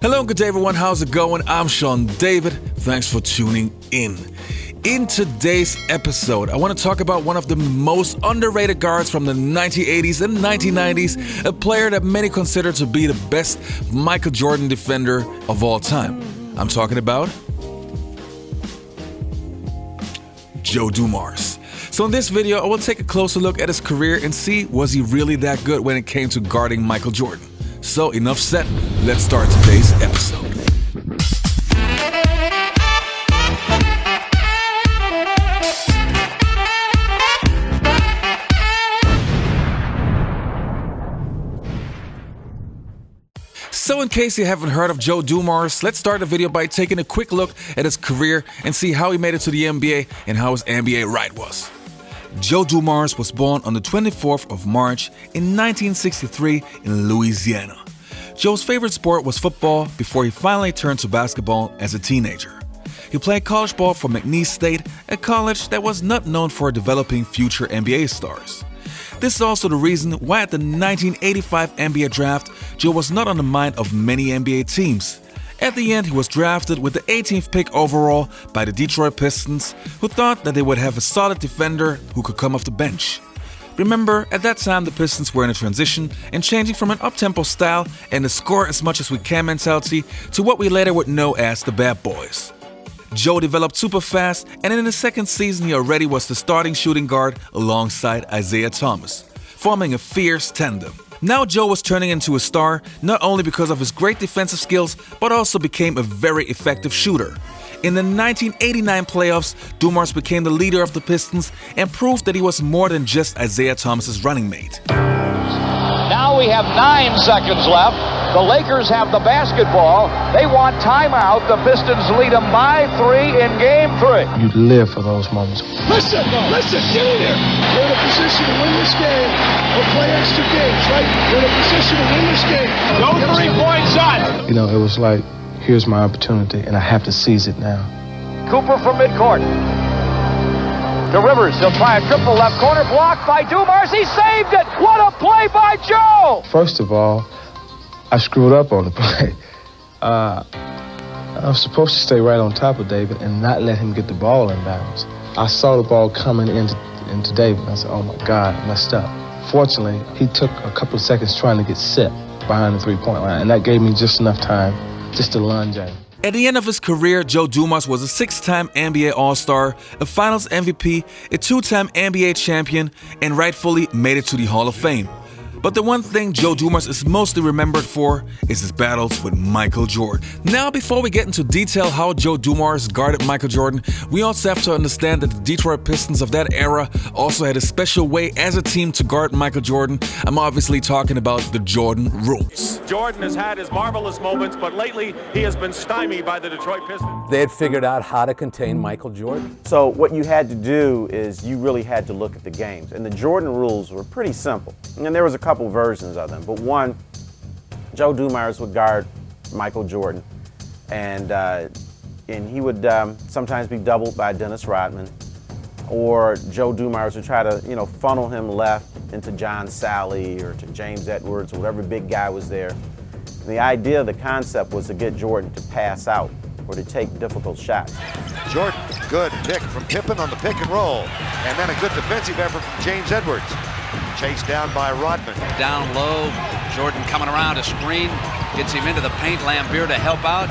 Hello and good day everyone, how's it going? I'm Sean David, thanks for tuning in. In today's episode, I want to talk about one of the most underrated guards from the 1980s and 1990s, a player that many consider to be the best Michael Jordan defender of all time. I'm talking about Joe Dumars. So in this video, I will take a closer look at his career and see was he really that good when it came to guarding Michael Jordan. So enough said, let's start today's episode. So in case you haven't heard of Joe Dumars, let's start the video by taking a quick look at his career and see how he made it to the NBA and how his NBA ride was. Joe Dumars was born on the 24th of March in 1963 in Louisiana. Joe's favorite sport was football before he finally turned to basketball as a teenager. He played college ball for McNeese State, a college that was not known for developing future NBA stars. This is also the reason why at the 1985 NBA draft, Joe was not on the mind of many NBA teams. At the end, he was drafted with the 18th pick overall by the Detroit Pistons, who thought that they would have a solid defender who could come off the bench. Remember, at that time the Pistons were in a transition and changing from an up-tempo style and a score as much as we can mentality to what we later would know as the Bad Boys. Joe developed super fast, and in his second season he already was the starting shooting guard alongside Isaiah Thomas, forming a fierce tandem. Now Joe was turning into a star not only because of his great defensive skills, but also became a very effective shooter. In the 1989 playoffs, Dumars became the leader of the Pistons and proved that he was more than just Isaiah Thomas's running mate. Now we have 9 seconds left. The Lakers have the basketball. They want timeout. The Pistons lead them by 3 in Game 3. You live for those moments. Listen, get in here. We're in a position to win this game or play extra games, right? We're in a position to win this game. No 3-point shot. You know, it was like, here's my opportunity, and I have to seize it now. Cooper from midcourt. To Rivers. He'll try a triple left corner. Blocked by Dumars. He saved it. What a play by Joe. First of all, I screwed up on the play. I was supposed to stay right on top of David and not let him get the ball in bounds. I saw the ball coming into David, and I said, oh my God, I messed up. Fortunately, he took a couple of seconds trying to get set behind the three-point line, and that gave me just enough time just to lunge at him. At the end of his career, Joe Dumars was a 6-time NBA All-Star, a Finals MVP, a 2-time NBA champion, and rightfully made it to the Hall of Fame. But the one thing Joe Dumars is mostly remembered for is his battles with Michael Jordan. Now, before we get into detail how Joe Dumars guarded Michael Jordan, we also have to understand that the Detroit Pistons of that era also had a special way as a team to guard Michael Jordan. I'm obviously talking about the Jordan rules. Jordan has had his marvelous moments, but lately he has been stymied by the Detroit Pistons. They had figured out how to contain Michael Jordan. So what you had to do is you really had to look at the games. And the Jordan rules were pretty simple. And there was a couple versions of them. But one, Joe Dumars would guard Michael Jordan. And he would sometimes be doubled by Dennis Rodman. Or Joe Dumars would try to, funnel him left into John Sally or to James Edwards or whatever big guy was there. And the idea, the concept was to get Jordan to pass out or to take difficult shots. Jordan, good pick from Pippen on the pick and roll. And then a good defensive effort from James Edwards. Chased down by Rodman. Down low, Jordan coming around a screen, gets him into the paint, Lambeer to help out.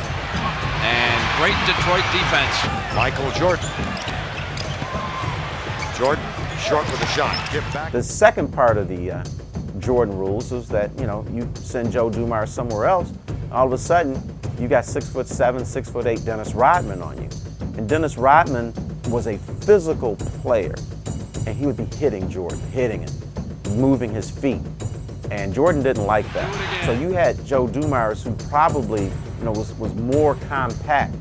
And great Detroit defense. Michael Jordan. Jordan short with a shot. Give back. The second part of the Jordan rules was that, you send Joe Dumars somewhere else, all of a sudden you got 6'7", 6'8" Dennis Rodman on you. And Dennis Rodman was a physical player, and he would be hitting Jordan, hitting him, moving his feet. And Jordan didn't like that. So you had Joe Dumars, who probably was more compact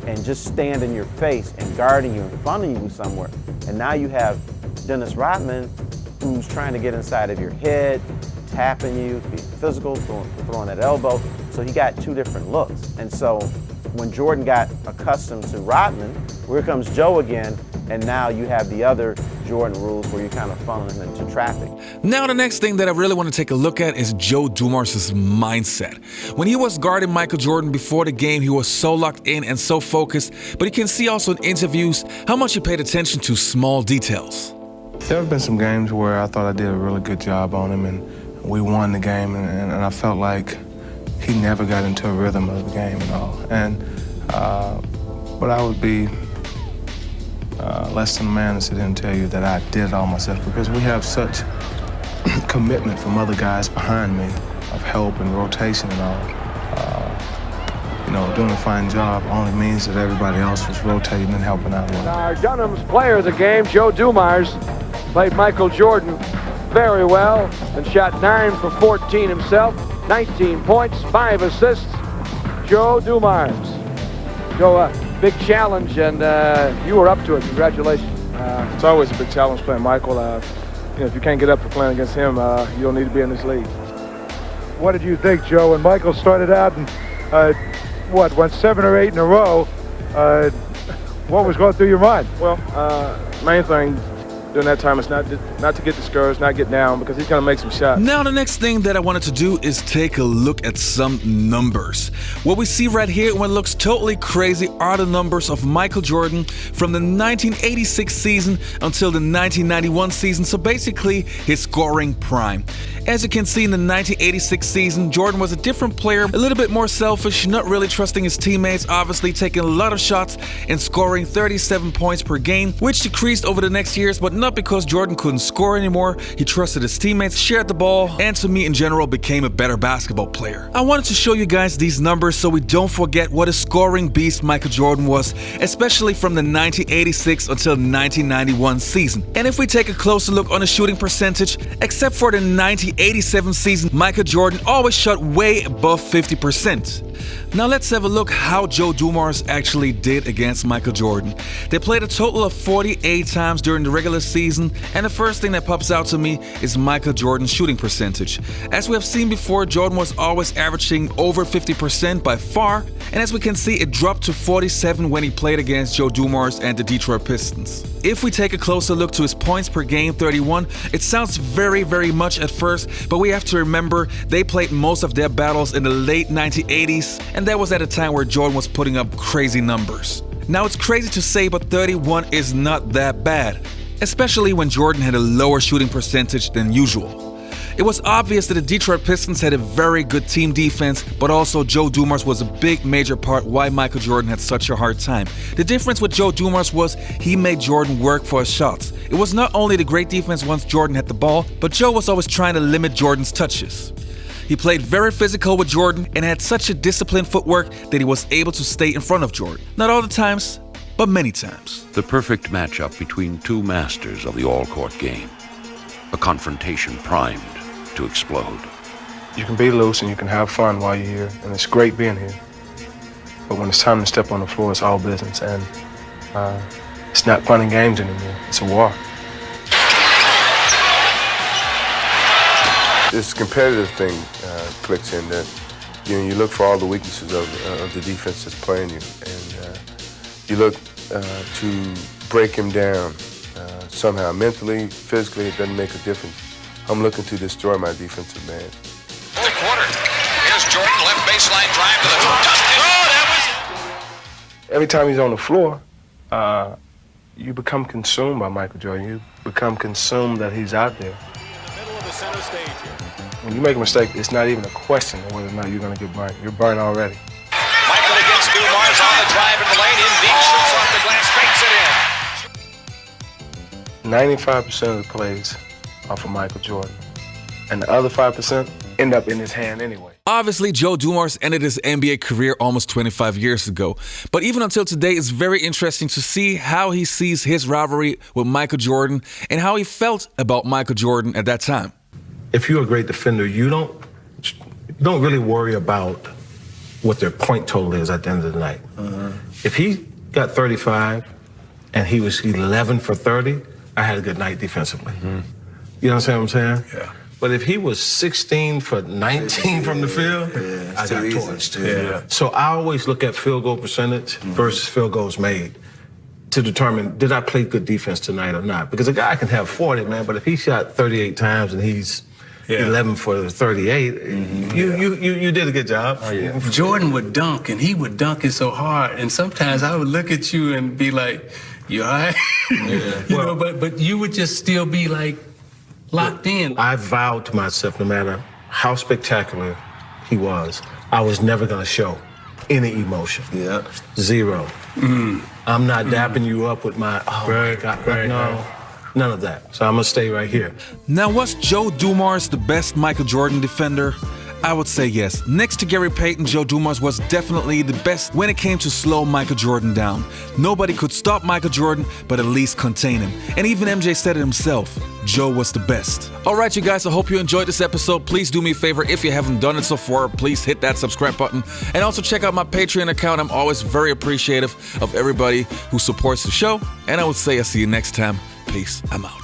and just stand in your face and guarding you in front of you somewhere. And now you have Dennis Rodman, who's trying to get inside of your head, tapping you, be physical, throwing that elbow. So he got 2 different looks. And so when Jordan got accustomed to Rodman, here comes Joe again, And now you have the other Jordan rules where you kind of funnel him into traffic. Now the next thing that I really want to take a look at is Joe Dumars' mindset. When he was guarding Michael Jordan before the game, he was so locked in and so focused, but you can see also in interviews how much he paid attention to small details. There have been some games where I thought I did a really good job on him, and we won the game, and I felt like he never got into a rhythm of the game at all. But I would be less than a man to sit here and tell you that I did it all myself, because we have such commitment from other guys behind me of help and rotation and all. Doing a fine job only means that everybody else was rotating and helping out. Our Dunham's player of the game, Joe Dumars, played Michael Jordan very well and shot 9 for 14 himself, 19 points, 5 assists. Joe Dumars. Joe, big challenge, and you were up to it. Congratulations. It's always a big challenge playing Michael. If you can't get up for playing against him, you don't need to be in this league. What did you think, Joe, when Michael started out and went 7 or 8 in a row? What was going through your mind? Well, main thing during that time is not to get discouraged, not get down, because he's going to make some shots. Now the next thing that I wanted to do is take a look at some numbers. What we see right here, what looks totally crazy, are the numbers of Michael Jordan from the 1986 season until the 1991 season, so basically his scoring prime. As you can see, in the 1986 season, Jordan was a different player, a little bit more selfish, not really trusting his teammates, obviously taking a lot of shots and scoring 37 points per game, which decreased over the next years, but not because Jordan couldn't score anymore. He trusted his teammates, shared the ball, and to me in general became a better basketball player. I wanted to show you guys these numbers so we don't forget what a scoring beast Michael Jordan was, especially from the 1986 until 1991 season. And if we take a closer look on the shooting percentage, except for the 1987 season, Michael Jordan always shot way above 50%. Now let's have a look how Joe Dumars actually did against Michael Jordan. They played a total of 48 times during the regular season, and the first thing that pops out to me is Michael Jordan's shooting percentage. As we have seen before, Jordan was always averaging over 50% by far, and as we can see, it dropped to 47 when he played against Joe Dumars and the Detroit Pistons. If we take a closer look to his points per game, 31, it sounds very much at first, but we have to remember they played most of their battles in the late 1980s, and that was at a time where Jordan was putting up crazy numbers. Now it's crazy to say, but 31 is not that bad, especially when Jordan had a lower shooting percentage than usual. It was obvious that the Detroit Pistons had a very good team defense, but also Joe Dumars was a big major part why Michael Jordan had such a hard time. The difference with Joe Dumars was he made Jordan work for his shots. It was not only the great defense once Jordan had the ball, but Joe was always trying to limit Jordan's touches. He played very physical with Jordan and had such a disciplined footwork that he was able to stay in front of Jordan. Not all the times, but many times. The perfect matchup between two masters of the all-court game. A confrontation primed to explode. You can be loose and you can have fun while you're here, and it's great being here. But when it's time to step on the floor, it's all business, and it's not fun and games anymore. It's a war. This competitive thing clicks in that you look for all the weaknesses of the defense that's playing you, and you look to break him down somehow, mentally, physically. It doesn't make a difference. I'm looking to destroy my defensive man. The quarter. Here's Jordan, left baseline drive to the that was. Every time he's on the floor, you become consumed by Michael Jordan. You become consumed that he's out there. Middle of the center stage here. When you make a mistake, it's not even a question of whether or not you're going to get burned. You're burned already. Michael against Dumars on the drive in the lane. In deep, shoots off the glass, banks it in. 95% of the plays are for Michael Jordan, and the other 5% end up in his hand anyway. Obviously, Joe Dumars ended his NBA career almost 25 years ago. But even until today, it's very interesting to see how he sees his rivalry with Michael Jordan and how he felt about Michael Jordan at that time. If you're a great defender, you don't really worry about what their point total is at the end of the night. If he got 35 and he was 11 for 30, I had a good night defensively. You know what I'm saying? Yeah. But if he was 16 for 19 from the field, I got torched. So I always look at field goal percentage versus field goals made. to determine, did I play good defense tonight or not? Because a guy can have 40, man, but if he shot 38 times and he's 11 for 38, you did a good job. Oh, yeah. Jordan would dunk, and he would dunk it so hard, and sometimes I would look at you and be like, you all right? You know, but you would just still be like locked in. I vowed to myself, no matter how spectacular he was, I was never gonna show any emotion. Yeah. Zero. I'm not dapping you up with my, my God, no. None of that. So I'm gonna stay right here. Now, was Joe Dumars the best Michael Jordan defender? I would say yes. Next to Gary Payton, Joe Dumars was definitely the best when it came to slow Michael Jordan down. Nobody could stop Michael Jordan, but at least contain him. And even MJ said it himself, Joe was the best. All right, you guys, I hope you enjoyed this episode. Please do me a favor, if you haven't done it so far, please hit that subscribe button. And also check out my Patreon account. I'm always very appreciative of everybody who supports the show. And I would say I'll see you next time. Peace. I'm out.